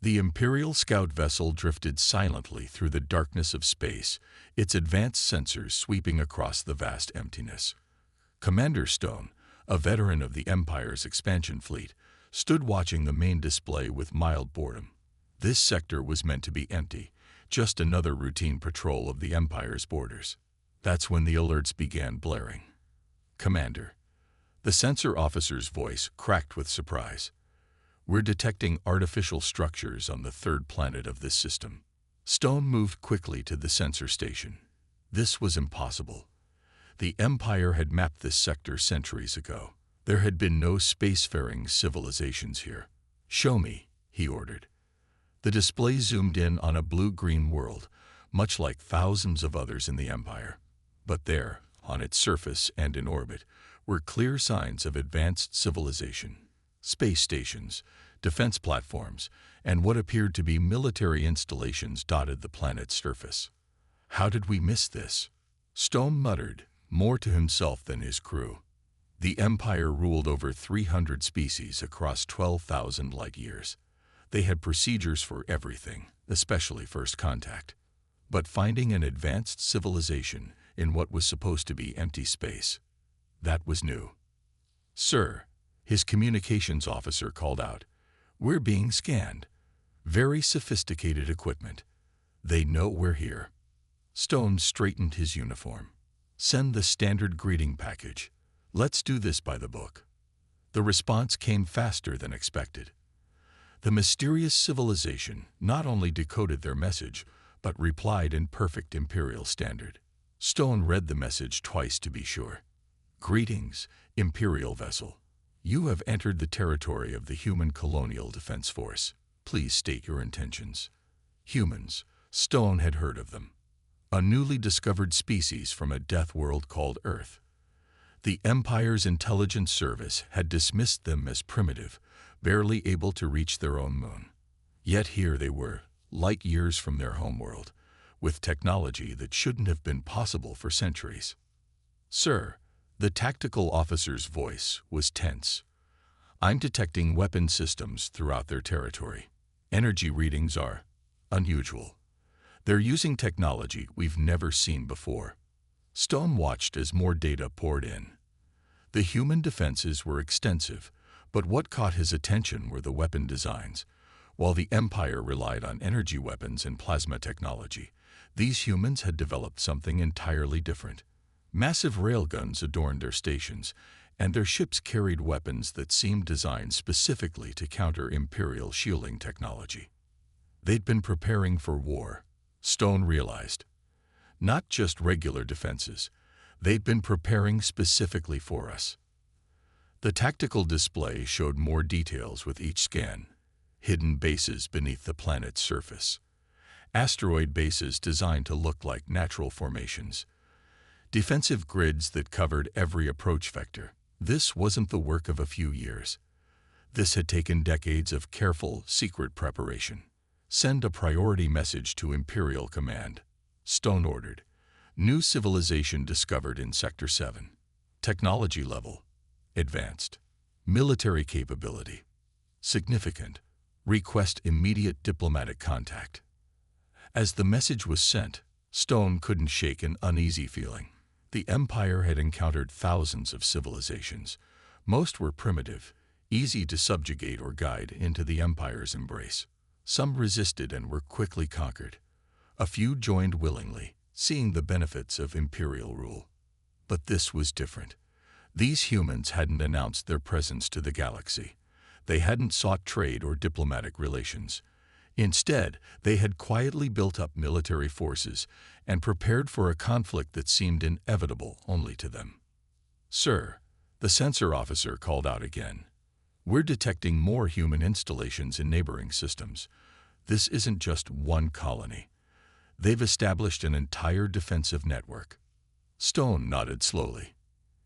The Imperial scout vessel drifted silently through the darkness of space, its advanced sensors sweeping across the vast emptiness. Commander Stone, a veteran of the Empire's expansion fleet, stood watching the main display with mild boredom. This sector was meant to be empty, just another routine patrol of the Empire's borders. That's when the alerts began blaring. "Commander," the sensor officer's voice cracked with surprise. "We're detecting artificial structures on the third planet of this system." Stone moved quickly to the sensor station. This was impossible. The Empire had mapped this sector centuries ago. There had been no spacefaring civilizations here. "Show me," he ordered. The display zoomed in on a blue-green world, much like thousands of others in the Empire. But there, on its surface and in orbit, were clear signs of advanced civilization. Space stations, defense platforms, and what appeared to be military installations dotted the planet's surface. "How did we miss this?" Stone muttered, more to himself than his crew. The Empire ruled over 300 species across 12,000 light-years. They had procedures for everything, especially first contact. But finding an advanced civilization in what was supposed to be empty space, that was new. "Sir," his communications officer called out, "we're being scanned. Very sophisticated equipment. They know we're here." Stone straightened his uniform. "Send the standard greeting package. Let's do this by the book." The response came faster than expected. The mysterious civilization not only decoded their message, but replied in perfect Imperial standard. Stone read the message twice to be sure. "Greetings, Imperial vessel. You have entered the territory of the Human Colonial Defense Force. Please state your intentions." Humans. Stone had heard of them. A newly discovered species from a death world called Earth. The Empire's intelligence service had dismissed them as primitive, barely able to reach their own moon. Yet here they were, light years from their homeworld, with technology that shouldn't have been possible for centuries. "Sir," the tactical officer's voice was tense. "I'm detecting weapon systems throughout their territory. Energy readings are unusual. They're using technology we've never seen before." Stone watched as more data poured in. The human defenses were extensive, but what caught his attention were the weapon designs. While the Empire relied on energy weapons and plasma technology, these humans had developed something entirely different. Massive railguns adorned their stations, and their ships carried weapons that seemed designed specifically to counter Imperial shielding technology. They'd been preparing for war, Stone realized. Not just regular defenses. They'd been preparing specifically for us. The tactical display showed more details with each scan. Hidden bases beneath the planet's surface. Asteroid bases designed to look like natural formations. Defensive grids that covered every approach vector. This wasn't the work of a few years. This had taken decades of careful, secret preparation. "Send a priority message to Imperial Command," Stone ordered. "New civilization discovered in Sector 7. Technology level. Advanced. Military capability. Significant. Request immediate diplomatic contact." As the message was sent, Stone couldn't shake an uneasy feeling. The Empire had encountered thousands of civilizations. Most were primitive, easy to subjugate or guide into the Empire's embrace. Some resisted and were quickly conquered. A few joined willingly, seeing the benefits of Imperial rule. But this was different. These humans hadn't announced their presence to the galaxy. They hadn't sought trade or diplomatic relations. Instead, they had quietly built up military forces and prepared for a conflict that seemed inevitable only to them. "Sir," the sensor officer called out again. "We're detecting more human installations in neighboring systems. This isn't just one colony. They've established an entire defensive network." Stone nodded slowly.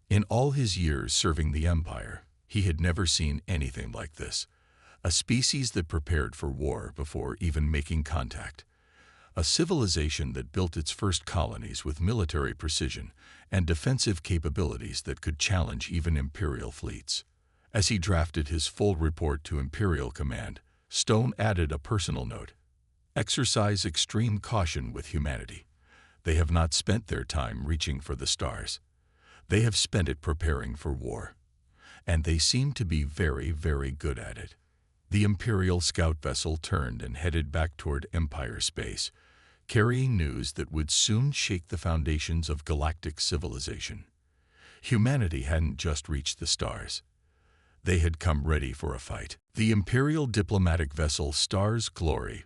In all his years serving the Empire, he had never seen anything like this. A species that prepared for war before even making contact. A civilization that built its first colonies with military precision and defensive capabilities that could challenge even Imperial fleets. As he drafted his full report to Imperial Command, Stone added a personal note. Exercise extreme caution with humanity. They have not spent their time reaching for the stars. They have spent it preparing for war. And they seem to be very, very good at it. The Imperial scout vessel turned and headed back toward Empire space, carrying news that would soon shake the foundations of galactic civilization. Humanity hadn't just reached the stars. They had come ready for a fight. The Imperial diplomatic vessel Star's Glory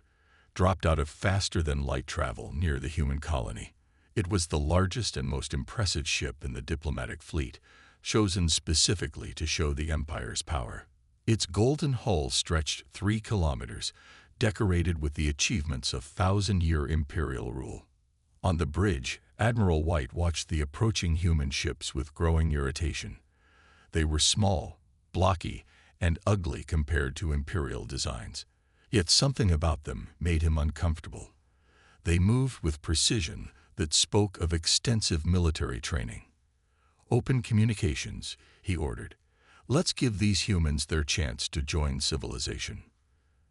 dropped out of faster-than-light travel near the human colony. It was the largest and most impressive ship in the diplomatic fleet, chosen specifically to show the Empire's power. Its golden hull stretched 3 kilometers, decorated with the achievements of thousand-year Imperial rule. On the bridge, Admiral White watched the approaching human ships with growing irritation. They were small, blocky, and ugly compared to Imperial designs. Yet something about them made him uncomfortable. They moved with precision that spoke of extensive military training. "Open communications," he ordered. "Let's give these humans their chance to join civilization."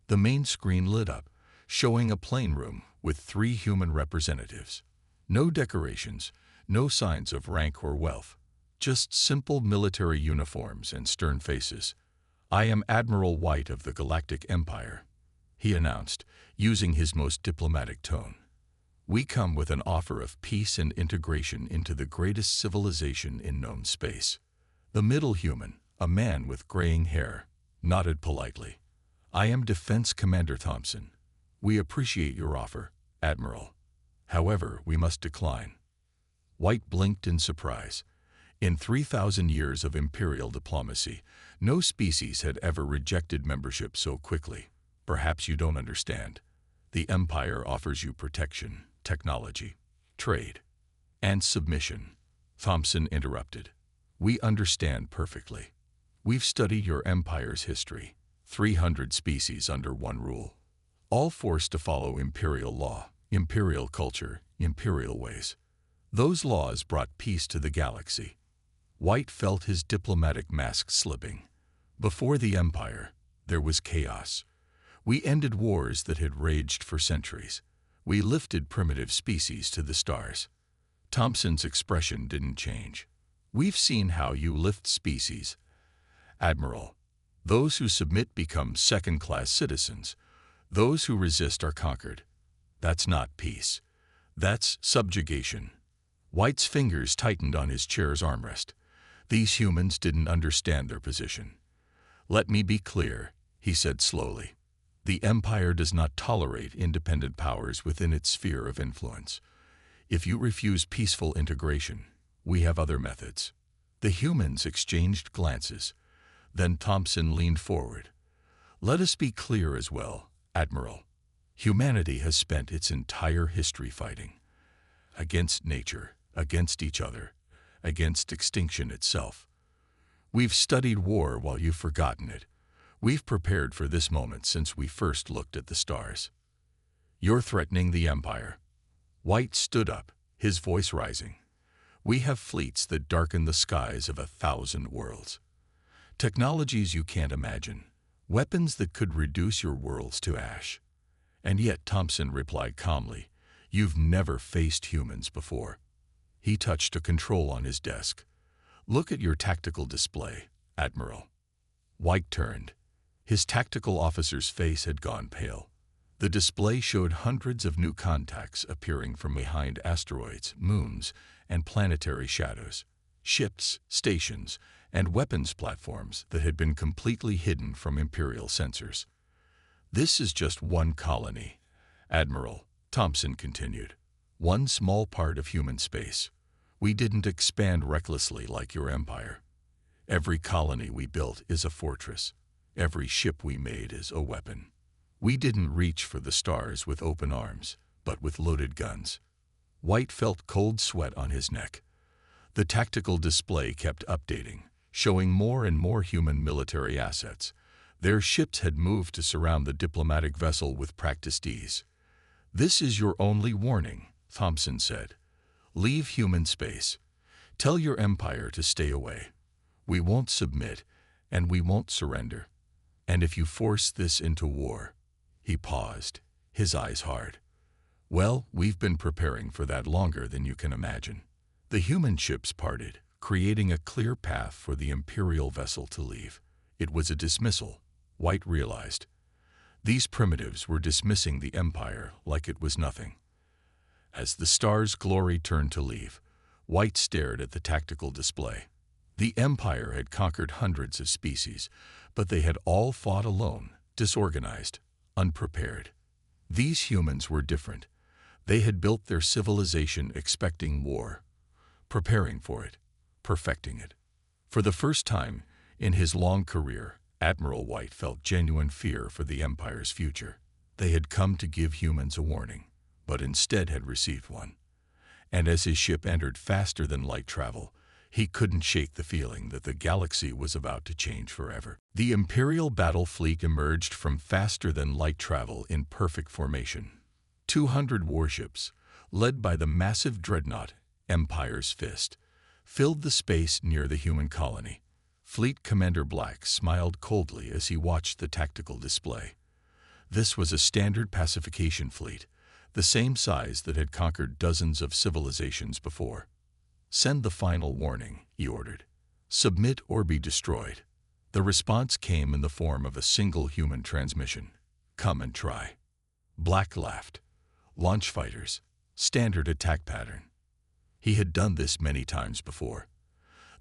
The main screen lit up, showing a plane room with 3 human representatives. No decorations, no signs of rank or wealth, just simple military uniforms and stern faces. "I am Admiral White of the Galactic Empire," he announced, using his most diplomatic tone. "We come with an offer of peace and integration into the greatest civilization in known space." The middle human, a man with graying hair, nodded politely. "I am Defense Commander Thompson. We appreciate your offer, Admiral. However, we must decline." White blinked in surprise. In 3,000 years of Imperial diplomacy, no species had ever rejected membership so quickly. "Perhaps you don't understand. The Empire offers you protection, technology, trade, and submission," Thompson interrupted. "We understand perfectly. We've studied your Empire's history. 300 species under one rule, all forced to follow Imperial law, Imperial culture, Imperial ways. Those laws brought peace to the galaxy." White felt his diplomatic mask slipping. "Before the Empire, there was chaos. We ended wars that had raged for centuries. We lifted primitive species to the stars." Thompson's expression didn't change. "We've seen how you lift species, Admiral. Those who submit become second-class citizens. Those who resist are conquered. That's not peace. That's subjugation." White's fingers tightened on his chair's armrest. These humans didn't understand their position. "Let me be clear," he said slowly. "The Empire does not tolerate independent powers within its sphere of influence. If you refuse peaceful integration, we have other methods." The humans exchanged glances. Then Thompson leaned forward. "Let us be clear as well, Admiral. Humanity has spent its entire history fighting. Against nature, against each other, against extinction itself. We've studied war while you've forgotten it. We've prepared for this moment since we first looked at the stars. You're threatening the Empire." White stood up, his voice rising. "We have fleets that darken the skies of 1,000 worlds. Technologies you can't imagine. Weapons that could reduce your worlds to ash." "And yet," Thompson replied calmly, "you've never faced humans before." He touched a control on his desk. "Look at your tactical display, Admiral." White turned. His tactical officer's face had gone pale. The display showed hundreds of new contacts appearing from behind asteroids, moons, and planetary shadows. Ships, stations, and weapons platforms that had been completely hidden from Imperial sensors. "This is just one colony, Admiral," Thompson continued. "One small part of human space. We didn't expand recklessly like your Empire. Every colony we built is a fortress. Every ship we made is a weapon. We didn't reach for the stars with open arms, but with loaded guns." White felt cold sweat on his neck. The tactical display kept updating, showing more and more human military assets. Their ships had moved to surround the diplomatic vessel with practiced ease. "This is your only warning," Thompson said. "Leave human space. Tell your Empire to stay away. We won't submit, and we won't surrender. And if you force this into war, he paused, his eyes hard. Well, we've been preparing for that longer than you can imagine. The human ships parted, creating a clear path for the Imperial vessel to leave. It was a dismissal, White realized. These primitives were dismissing the Empire like it was nothing. As the star's glory turned to leave, White stared at the tactical display. The Empire had conquered hundreds of species, but they had all fought alone, disorganized, unprepared. These humans were different. They had built their civilization expecting war, preparing for it, perfecting it. For the first time in his long career, Admiral White felt genuine fear for the Empire's future. They had come to give humans a warning, but instead had received one. And as his ship entered faster-than-light travel, he couldn't shake the feeling that the galaxy was about to change forever. The Imperial battle fleet emerged from faster-than-light travel in perfect formation. 200 warships, led by the massive dreadnought, Empire's Fist, filled the space near the human colony. Fleet Commander Black smiled coldly as he watched the tactical display. This was a standard pacification fleet, the same size that had conquered dozens of civilizations before. "Send the final warning," he ordered. "Submit or be destroyed." The response came in the form of a single human transmission. "Come and try." Black laughed. Launch fighters, standard attack pattern. He had done this many times before.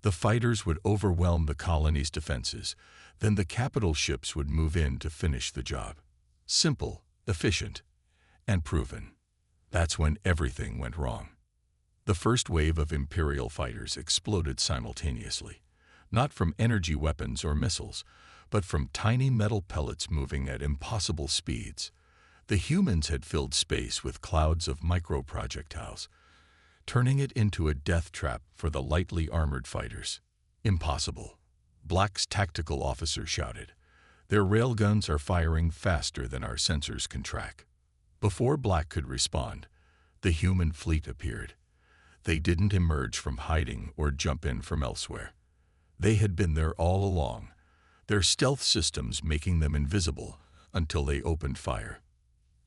The fighters would overwhelm the colony's defenses, then the capital ships would move in to finish the job. Simple, efficient, and proven. That's when everything went wrong. The first wave of Imperial fighters exploded simultaneously, not from energy weapons or missiles, but from tiny metal pellets moving at impossible speeds. The humans had filled space with clouds of micro-projectiles, turning it into a death trap for the lightly armored fighters. "Impossible," Black's tactical officer shouted. "Their railguns are firing faster than our sensors can track." Before Black could respond, the human fleet appeared. They didn't emerge from hiding or jump in from elsewhere. They had been there all along, their stealth systems making them invisible until they opened fire.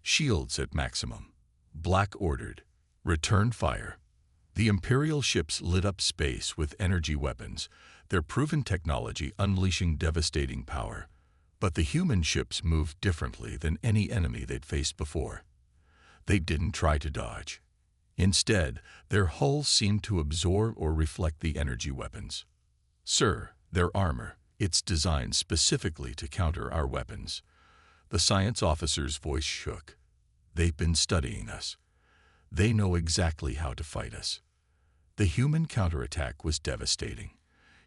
"Shields at maximum," Black ordered. "Return fire." The Imperial ships lit up space with energy weapons, their proven technology unleashing devastating power. But the human ships moved differently than any enemy they'd faced before. They didn't try to dodge. Instead, their hulls seemed to absorb or reflect the energy weapons. "Sir, their armor, it's designed specifically to counter our weapons." The science officer's voice shook. "They've been studying us. They know exactly how to fight us." The human counterattack was devastating.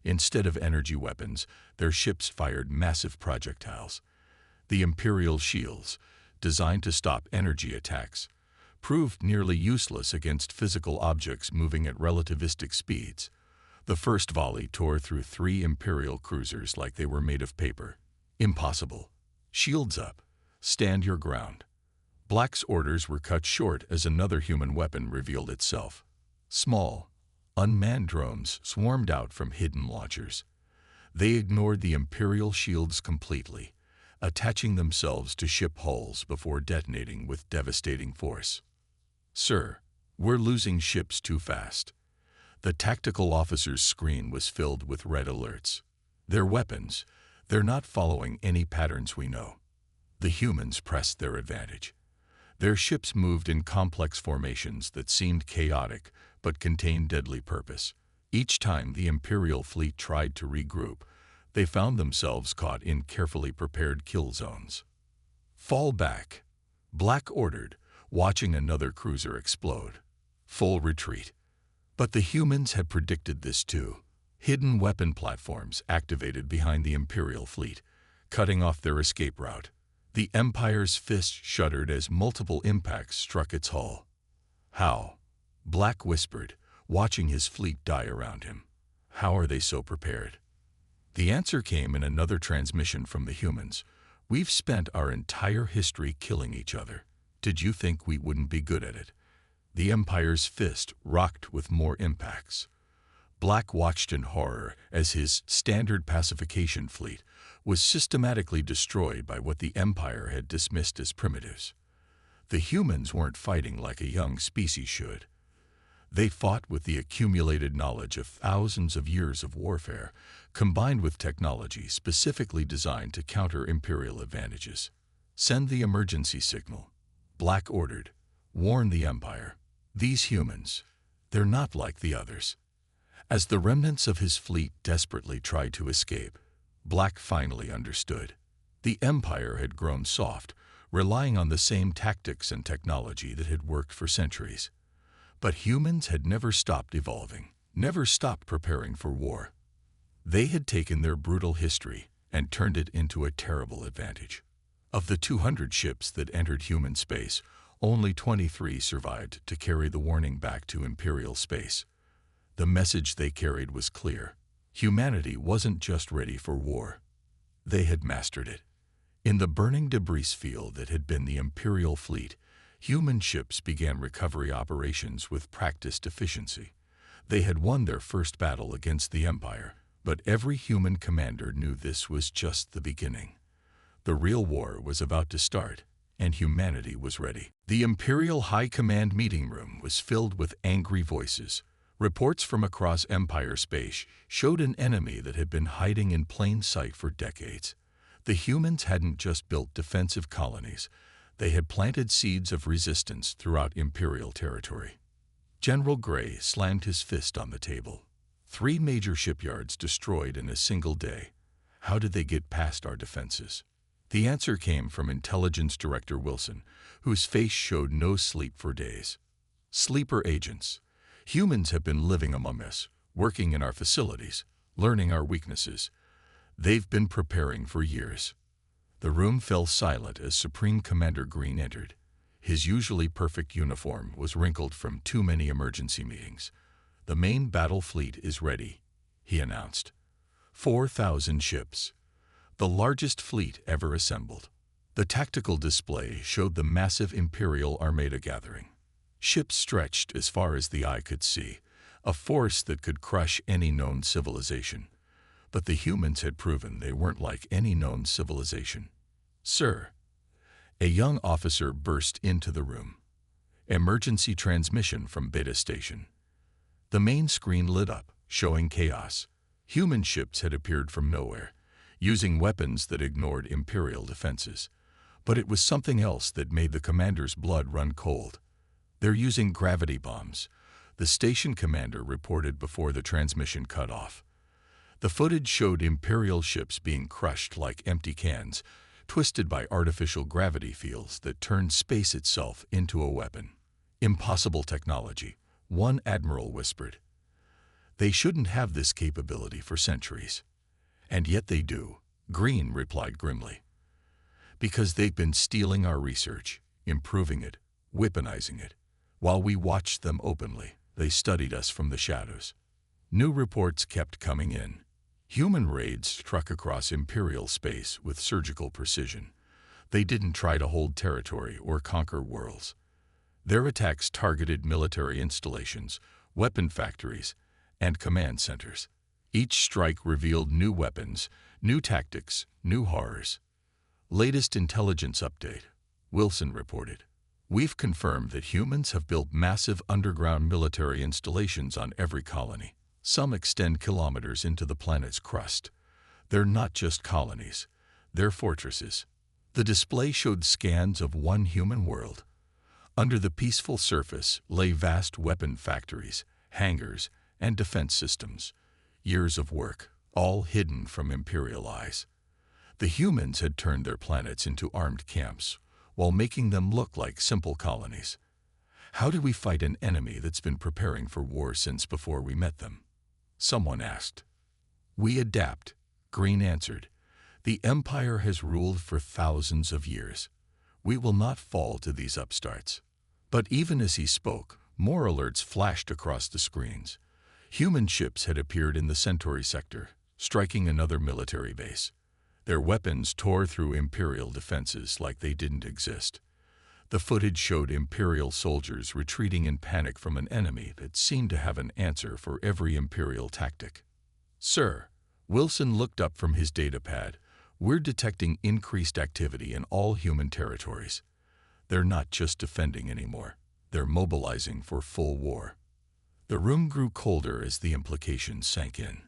Instead of energy weapons, their ships fired massive projectiles. The Imperial shields, designed to stop energy attacks, proved nearly useless against physical objects moving at relativistic speeds. The first volley tore through 3 Imperial cruisers like they were made of paper. "Impossible. Shields up. Stand your ground." Black's orders were cut short as another human weapon revealed itself. Small, unmanned drones swarmed out from hidden launchers. They ignored the Imperial shields completely, attaching themselves to ship hulls before detonating with devastating force. "Sir, we're losing ships too fast." The tactical officer's screen was filled with red alerts. "Their weapons, they're not following any patterns we know." The humans pressed their advantage. Their ships moved in complex formations that seemed chaotic but contained deadly purpose. Each time the Imperial fleet tried to regroup, they found themselves caught in carefully prepared kill zones. "Fall back," Black ordered, watching another cruiser explode. "Full retreat." But the humans had predicted this too. Hidden weapon platforms activated behind the Imperial fleet, cutting off their escape route. The Empire's Fist shuddered as multiple impacts struck its hull. "How?" Black whispered, watching his fleet die around him. "How are they so prepared?" The answer came in another transmission from the humans. "We've spent our entire history killing each other. Did you think we wouldn't be good at it?" The Empire's Fist rocked with more impacts. Black watched in horror as his standard pacification fleet was systematically destroyed by what the Empire had dismissed as primitives. The humans weren't fighting like a young species should. They fought with the accumulated knowledge of thousands of years of warfare, combined with technology specifically designed to counter Imperial advantages. Send the emergency signal. Black ordered. Warn the Empire. These humans, they're not like the others. As the remnants of his fleet desperately tried to escape, Black finally understood. The Empire had grown soft, relying on the same tactics and technology that had worked for centuries. But humans had never stopped evolving, never stopped preparing for war. They had taken their brutal history and turned it into a terrible advantage. Of the 200 ships that entered human space, only 23 survived to carry the warning back to Imperial space. The message they carried was clear. Humanity wasn't just ready for war. They had mastered it. In the burning debris field that had been the Imperial fleet, human ships began recovery operations with practiced efficiency. They had won their first battle against the Empire, but every human commander knew this was just the beginning. The real war was about to start, and humanity was ready. The Imperial High Command meeting room was filled with angry voices. Reports from across Empire space showed an enemy that had been hiding in plain sight for decades. The humans hadn't just built defensive colonies. They had planted seeds of resistance throughout Imperial territory. General Gray slammed his fist on the table. 3 major shipyards destroyed in a single day. How did they get past our defenses? The answer came from Intelligence Director Wilson, whose face showed no sleep for days. Sleeper agents. Humans have been living among us, working in our facilities, learning our weaknesses. They've been preparing for years. The room fell silent as Supreme Commander Green entered. His usually perfect uniform was wrinkled from too many emergency meetings. The main battle fleet is ready, he announced. 4,000 ships. The largest fleet ever assembled. The tactical display showed the massive Imperial Armada gathering. Ships stretched as far as the eye could see, a force that could crush any known civilization. But the humans had proven they weren't like any known civilization. Sir, a young officer burst into the room. Emergency transmission from Beta Station. The main screen lit up, showing chaos. Human ships had appeared from nowhere, using weapons that ignored Imperial defenses. But it was something else that made the commander's blood run cold. They're using gravity bombs, the station commander reported before the transmission cut off. The footage showed Imperial ships being crushed like empty cans, twisted by artificial gravity fields that turned space itself into a weapon. Impossible technology, one admiral whispered. They shouldn't have this capability for centuries. And yet they do, Green replied grimly. Because they've been stealing our research, improving it, weaponizing it. While we watched them openly, they studied us from the shadows. New reports kept coming in. Human raids struck across Imperial space with surgical precision. They didn't try to hold territory or conquer worlds. Their attacks targeted military installations, weapon factories, and command centers. Each strike revealed new weapons, new tactics, new horrors. Latest intelligence update, Wilson reported. We've confirmed that humans have built massive underground military installations on every colony. Some extend kilometers into the planet's crust. They're not just colonies, they're fortresses. The display showed scans of one human world. Under the peaceful surface lay vast weapon factories, hangars, and defense systems. Years of work, all hidden from Imperial eyes. The humans had turned their planets into armed camps, while making them look like simple colonies. How do we fight an enemy that's been preparing for war since before we met them? Someone asked. We adapt, Green answered. The Empire has ruled for thousands of years. We will not fall to these upstarts. But even as he spoke, more alerts flashed across the screens. Human ships had appeared in the Centauri sector, striking another military base. Their weapons tore through Imperial defenses like they didn't exist. The footage showed Imperial soldiers retreating in panic from an enemy that seemed to have an answer for every Imperial tactic. Sir, Wilson looked up from his datapad, We're detecting increased activity in all human territories. They're not just defending anymore. They're mobilizing for full war. The room grew colder as the implications sank in.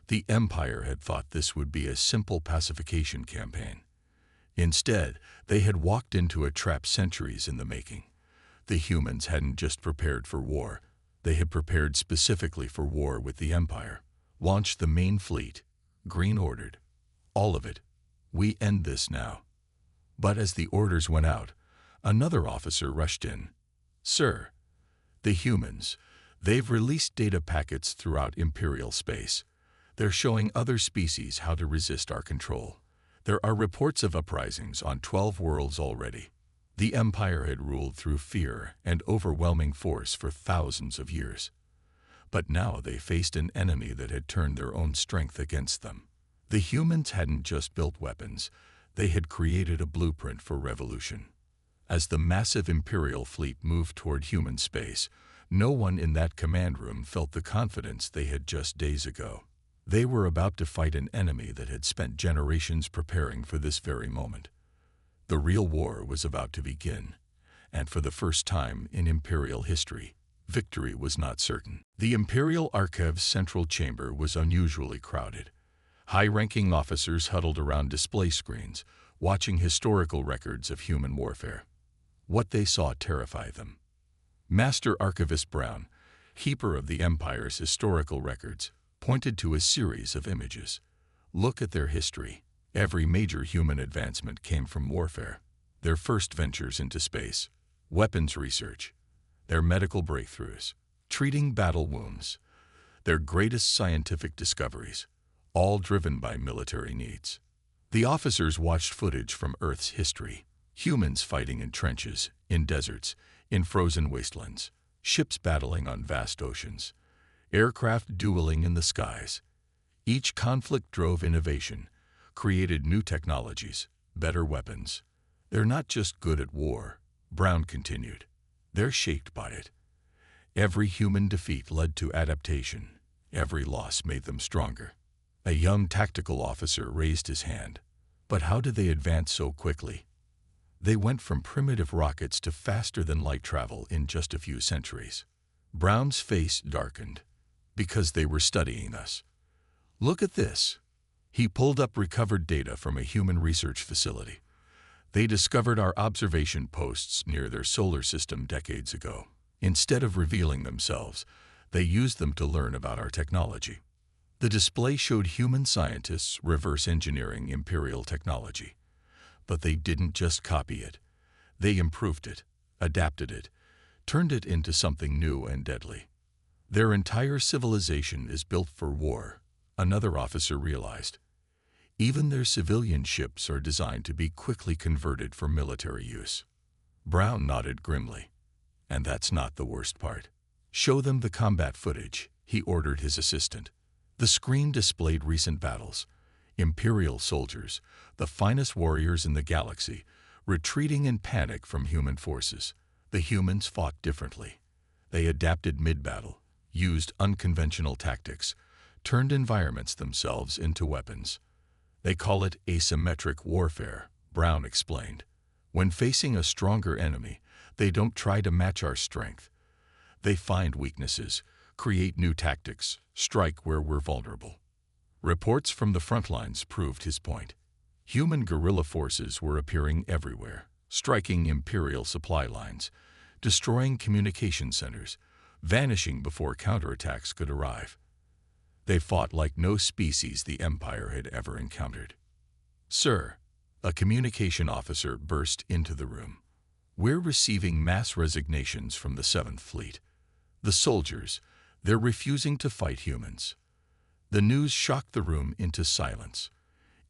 The Empire had thought this would be a simple pacification campaign. Instead, they had walked into a trap centuries in the making. The humans hadn't just prepared for war. They had prepared specifically for war with the Empire. Launched the main fleet. Green ordered. All of it. We end this now. But as the orders went out, another officer rushed in. Sir, the humans, they've released data packets throughout Imperial space. They're showing other species how to resist our control. There are reports of uprisings on 12 worlds already. The Empire had ruled through fear and overwhelming force for thousands of years. But now they faced an enemy that had turned their own strength against them. The humans hadn't just built weapons, they had created a blueprint for revolution. As the massive Imperial fleet moved toward human space, no one in that command room felt the confidence they had just days ago. They were about to fight an enemy that had spent generations preparing for this very moment. The real war was about to begin, and for the first time in Imperial history, victory was not certain. The Imperial Archive's central chamber was unusually crowded. High-ranking officers huddled around display screens, watching historical records of human warfare. What they saw terrified them. Master Archivist Brown, keeper of the Empire's historical records, pointed to a series of images. Look at their history. Every major human advancement came from warfare. Their first ventures into space, weapons research, their medical breakthroughs, treating battle wounds, their greatest scientific discoveries, all driven by military needs. The officers watched footage from Earth's history, humans fighting in trenches, in deserts, in frozen wastelands, ships battling on vast oceans, aircraft dueling in the skies. Each conflict drove innovation, created new technologies, better weapons. They're not just good at war, Brown continued. They're shaped by it. Every human defeat led to adaptation. Every loss made them stronger. A young tactical officer raised his hand. But how did they advance so quickly? They went from primitive rockets to faster-than-light travel in just a few centuries. Brown's face darkened. Because they were studying us. Look at this. He pulled up recovered data from a human research facility. They discovered our observation posts near their solar system decades ago. Instead of revealing themselves, they used them to learn about our technology. The display showed human scientists reverse engineering Imperial technology. But they didn't just copy it. They improved it, adapted it, turned it into something new and deadly. Their entire civilization is built for war, another officer realized. Even their civilian ships are designed to be quickly converted for military use. Brown nodded grimly. And that's not the worst part. Show them the combat footage, he ordered his assistant. The screen displayed recent battles. Imperial soldiers, the finest warriors in the galaxy, retreating in panic from human forces. The humans fought differently. They adapted mid-battle, used unconventional tactics, turned environments themselves into weapons. They call it asymmetric warfare, Brown explained. When facing a stronger enemy, they don't try to match our strength. They find weaknesses, create new tactics, strike where we're vulnerable. Reports from the front lines proved his point. Human guerrilla forces were appearing everywhere, striking Imperial supply lines, destroying communication centers, vanishing before counterattacks could arrive. They fought like no species the Empire had ever encountered. Sir, a communication officer burst into the room. We're receiving mass resignations from the 7th Fleet. The soldiers, they're refusing to fight humans. The news shocked the room into silence.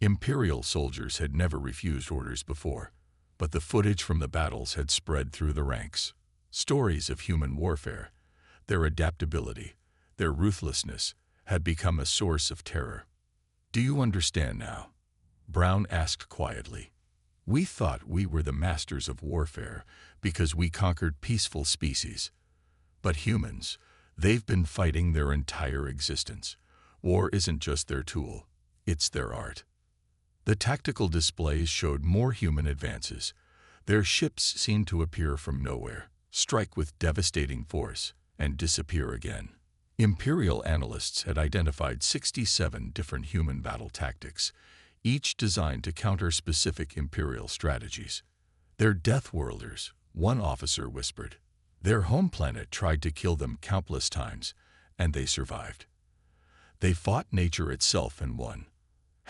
Imperial soldiers had never refused orders before, but the footage from the battles had spread through the ranks. Stories of human warfare, their adaptability, their ruthlessness, had become a source of terror. Do you understand now? Brown asked quietly. We thought we were the masters of warfare because we conquered peaceful species. But humans, they've been fighting their entire existence. War isn't just their tool, it's their art. The tactical displays showed more human advances. Their ships seemed to appear from nowhere, strike with devastating force, and disappear again. Imperial analysts had identified 67 different human battle tactics, each designed to counter specific Imperial strategies. "They're Death Worlders," one officer whispered. "Their home planet tried to kill them countless times, and they survived. They fought nature itself and won.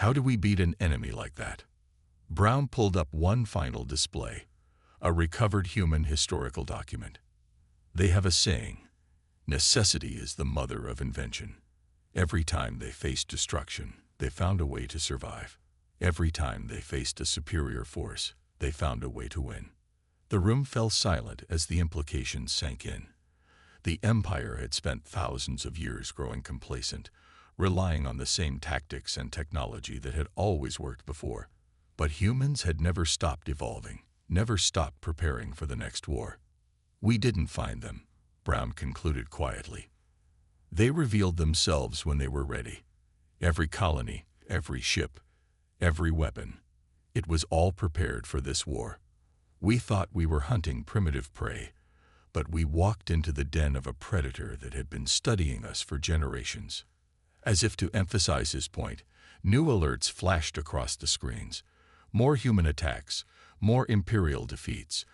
How do we beat an enemy like that?" Brown pulled up one final display, a recovered human historical document. "They have a saying, 'Necessity is the mother of invention.' Every time they faced destruction, they found a way to survive. Every time they faced a superior force, they found a way to win." The room fell silent as the implications sank in. The Empire had spent thousands of years growing complacent, relying on the same tactics and technology that had always worked before. But humans had never stopped evolving, never stopped preparing for the next war. "We didn't find them," Brown concluded quietly. "They revealed themselves when they were ready. Every colony, every ship, every weapon. It was all prepared for this war. We thought we were hunting primitive prey, but we walked into the den of a predator that had been studying us for generations." As if to emphasize his point, new alerts flashed across the screens. More human attacks, more Imperial defeats.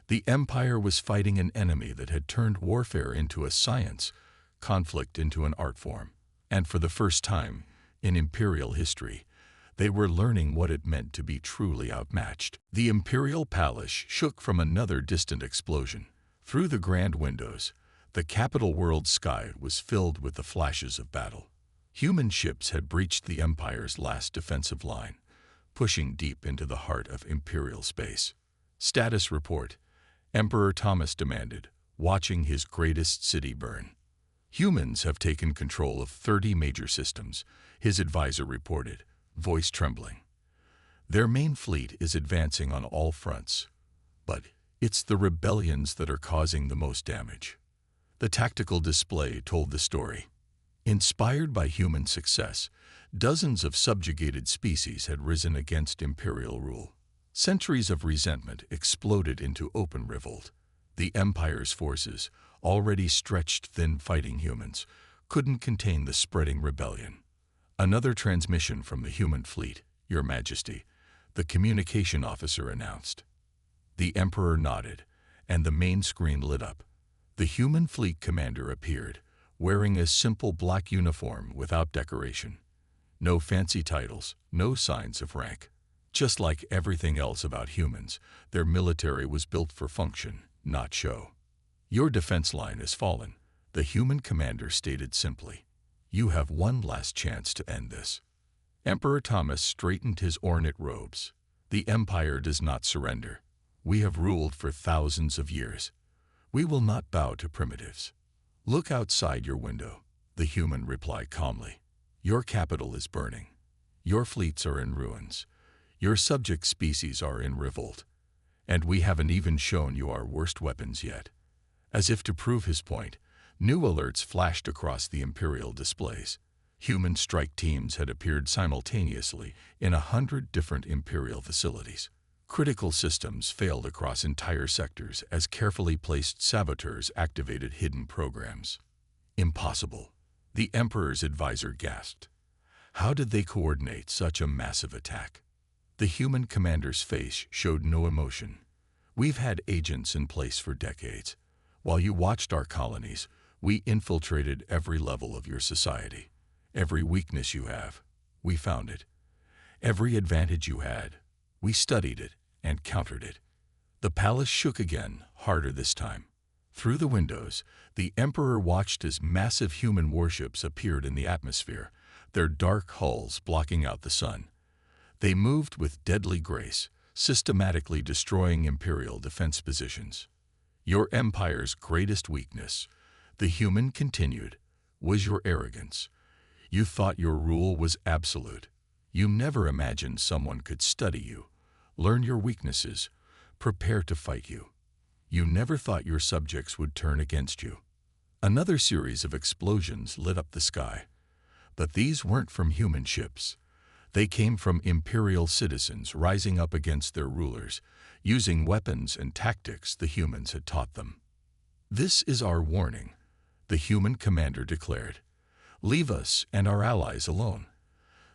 The Empire was fighting an enemy that had turned warfare into a science, conflict into an art form. And for the first time in Imperial history, they were learning what it meant to be truly outmatched. The Imperial Palace shook from another distant explosion. Through the grand windows, the capital world's sky was filled with the flashes of battle. Human ships had breached the Empire's last defensive line, pushing deep into the heart of Imperial space. "Status report," Emperor Thomas demanded, watching his greatest city burn. "Humans have taken control of 30 major systems," his advisor reported, voice trembling. "Their main fleet is advancing on all fronts, but it's the rebellions that are causing the most damage." The tactical display told the story. Inspired by human success, dozens of subjugated species had risen against Imperial rule. Centuries of resentment exploded into open revolt. The Empire's forces, already stretched thin fighting humans, couldn't contain the spreading rebellion. "Another transmission from the human fleet, Your Majesty," the communication officer announced. The Emperor nodded, and the main screen lit up. The human fleet commander appeared, wearing a simple black uniform without decoration. No fancy titles, no signs of rank. Just like everything else about humans, their military was built for function, not show. "Your defense line has fallen," the human commander stated simply. "You have one last chance to end this." Emperor Thomas straightened his ornate robes. "The Empire does not surrender. We have ruled for thousands of years. We will not bow to primitives." "Look outside your window," the human replied calmly. "Your capital is burning. Your fleets are in ruins. Your subject species are in revolt. And we haven't even shown you our worst weapons yet." As if to prove his point, new alerts flashed across the Imperial displays. Human strike teams had appeared simultaneously in 100 different Imperial facilities. Critical systems failed across entire sectors as carefully placed saboteurs activated hidden programs. "Impossible," the Emperor's advisor gasped. "How did they coordinate such a massive attack?" The human commander's face showed no emotion. "We've had agents in place for decades. While you watched our colonies, we infiltrated every level of your society. Every weakness you have, we found it. Every advantage you had, we studied it and countered it." The palace shook again, harder this time. Through the windows, the Emperor watched as massive human warships appeared in the atmosphere, their dark hulls blocking out the sun. They moved with deadly grace, systematically destroying Imperial defense positions. "Your Empire's greatest weakness," the human continued, "was your arrogance. You thought your rule was absolute. You never imagined someone could study you, learn your weaknesses, prepare to fight you. You never thought your subjects would turn against you." Another series of explosions lit up the sky. But these weren't from human ships. They came from imperial citizens rising up against their rulers, using weapons and tactics the humans had taught them. "This is our warning," the human commander declared. "Leave us and our allies alone.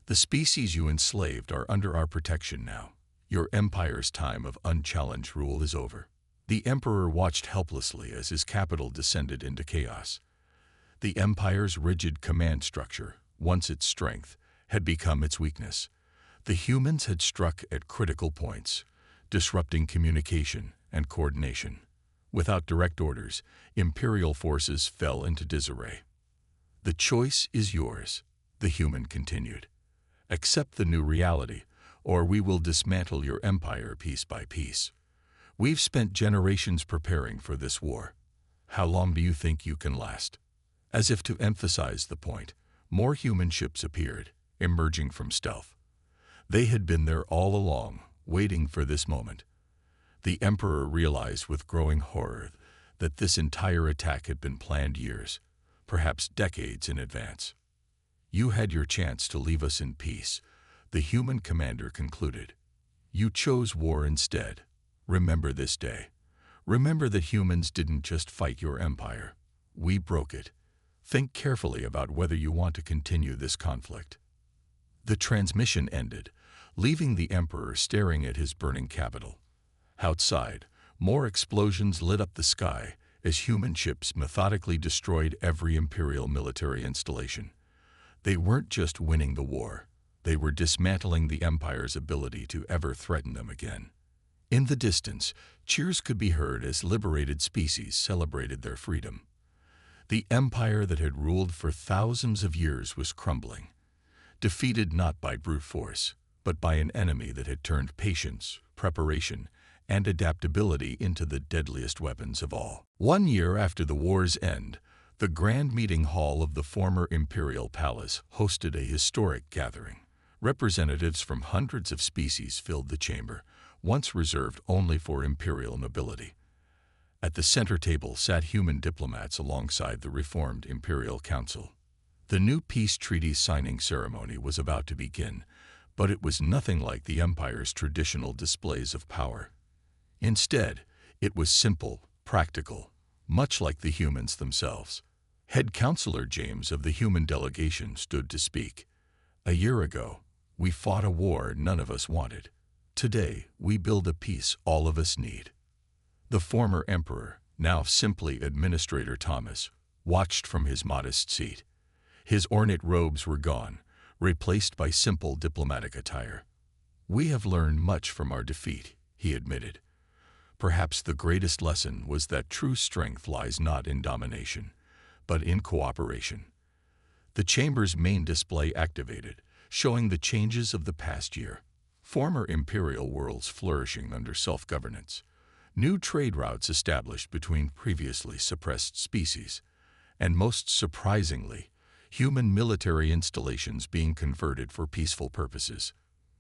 The species you enslaved are under our protection now. Your empire's time of unchallenged rule is over." The emperor watched helplessly as his capital descended into chaos. The empire's rigid command structure, once its strength, had become its weakness. The humans had struck at critical points, disrupting communication and coordination. Without direct orders, imperial forces fell into disarray. "The choice is yours," the human continued. "Accept the new reality, or we will dismantle your empire piece by piece. We've spent generations preparing for this war. How long do you think you can last?" As if to emphasize the point, more human ships appeared, emerging from stealth. They had been there all along, waiting for this moment. The emperor realized with growing horror that this entire attack had been planned years, perhaps decades in advance. "You had your chance to leave us in peace," the human commander concluded. "You chose war instead. Remember this day. Remember that humans didn't just fight your empire. We broke it. Think carefully about whether you want to continue this conflict." The transmission ended, leaving the emperor staring at his burning capital. Outside, more explosions lit up the sky as human ships methodically destroyed every imperial military installation. They weren't just winning the war, they were dismantling the empire's ability to ever threaten them again. In the distance, cheers could be heard as liberated species celebrated their freedom. The empire that had ruled for thousands of years was crumbling, defeated not by brute force, but by an enemy that had turned patience, preparation, and adaptability into the deadliest weapons of all. 1 year after the war's end, the Grand Meeting Hall of the former Imperial Palace hosted a historic gathering. Representatives from hundreds of species filled the chamber, once reserved only for imperial nobility. At the center table sat human diplomats alongside the reformed Imperial Council. The new peace treaty signing ceremony was about to begin, but it was nothing like the Empire's traditional displays of power. Instead, it was simple, practical, much like the humans themselves. Head Counselor James of the human delegation stood to speak. "A year ago, we fought a war none of us wanted. Today, we build a peace all of us need." The former emperor, now simply Administrator Thomas, watched from his modest seat. His ornate robes were gone, replaced by simple diplomatic attire. "We have learned much from our defeat," he admitted. Perhaps the greatest lesson was that true strength lies not in domination, but in cooperation. The chamber's main display activated, showing the changes of the past year. Former imperial worlds flourishing under self-governance. New trade routes established between previously suppressed species. And most surprisingly, human military installations being converted for peaceful purposes.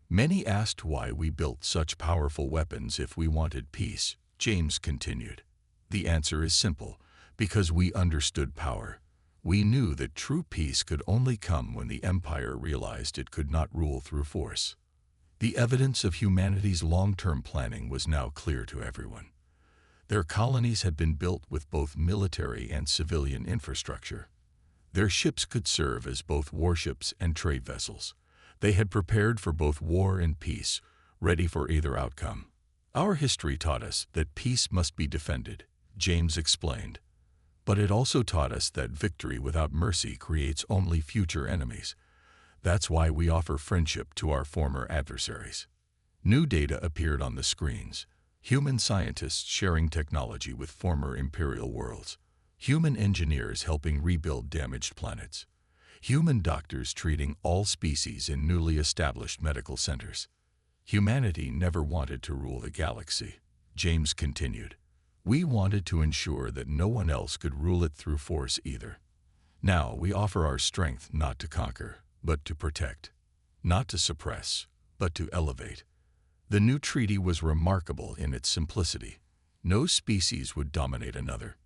Many asked why we built such powerful weapons if we wanted peace, James continued. The answer is simple, because we understood power. We knew that true peace could only come when the Empire realized it could not rule through force. The evidence of humanity's long-term planning was now clear to everyone. Their colonies had been built with both military and civilian infrastructure. Their ships could serve as both warships and trade vessels. They had prepared for both war and peace, ready for either outcome. "Our history taught us that peace must be defended," James explained. "But it also taught us that victory without mercy creates only future enemies. That's why we offer friendship to our former adversaries." New data appeared on the screens. Human scientists sharing technology with former imperial worlds. Human engineers helping rebuild damaged planets. Human doctors treating all species in newly established medical centers. Humanity never wanted to rule the galaxy, James continued. We wanted to ensure that no one else could rule it through force either. Now we offer our strength not to conquer, but to protect. Not to suppress, but to elevate. The new treaty was remarkable in its simplicity. No species would dominate another.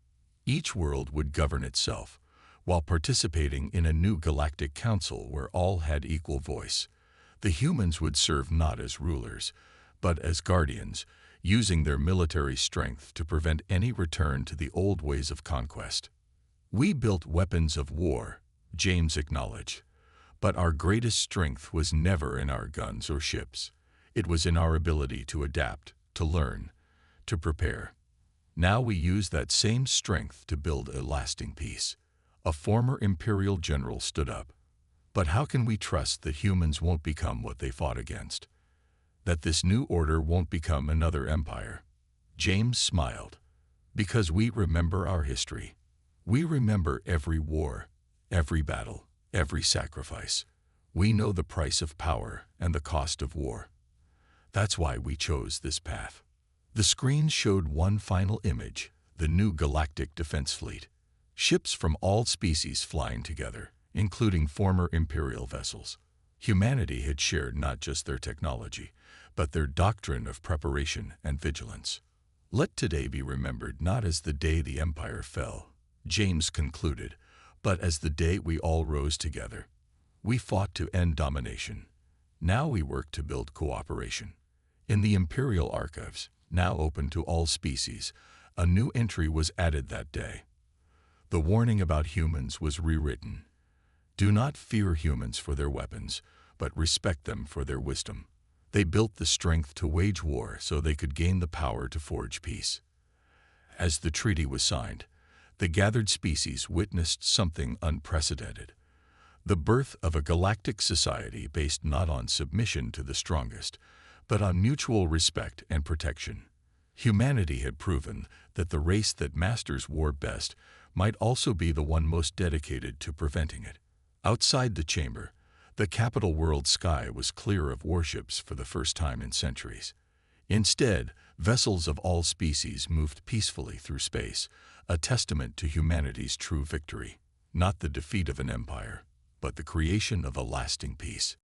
Each world would govern itself, while participating in a new galactic council where all had equal voice. The humans would serve not as rulers, but as guardians, using their military strength to prevent any return to the old ways of conquest. We built weapons of war, James acknowledged, but our greatest strength was never in our guns or ships. It was in our ability to adapt, to learn, to prepare. Now we use that same strength to build a lasting peace. A former imperial general stood up. But how can we trust that humans won't become what they fought against? That this new order won't become another empire? James smiled. Because we remember our history. We remember every war, every battle, every sacrifice. We know the price of power and the cost of war. That's why we chose this path. The screen showed one final image, the new Galactic Defense Fleet. Ships from all species flying together, including former Imperial vessels. Humanity had shared not just their technology, but their doctrine of preparation and vigilance. Let today be remembered not as the day the Empire fell, James concluded, but as the day we all rose together. We fought to end domination. Now we work to build cooperation. In the Imperial Archives, now open to all species, a new entry was added that day. The warning about humans was rewritten. Do not fear humans for their weapons, but respect them for their wisdom. They built the strength to wage war so they could gain the power to forge peace. As the treaty was signed, the gathered species witnessed something unprecedented. The birth of a galactic society based not on submission to the strongest, but on mutual respect and protection. Humanity had proven that the race that masters war best might also be the one most dedicated to preventing it. Outside the chamber, the capital world sky was clear of warships for the first time in centuries. Instead, vessels of all species moved peacefully through space, a testament to humanity's true victory, not the defeat of an empire, but the creation of a lasting peace.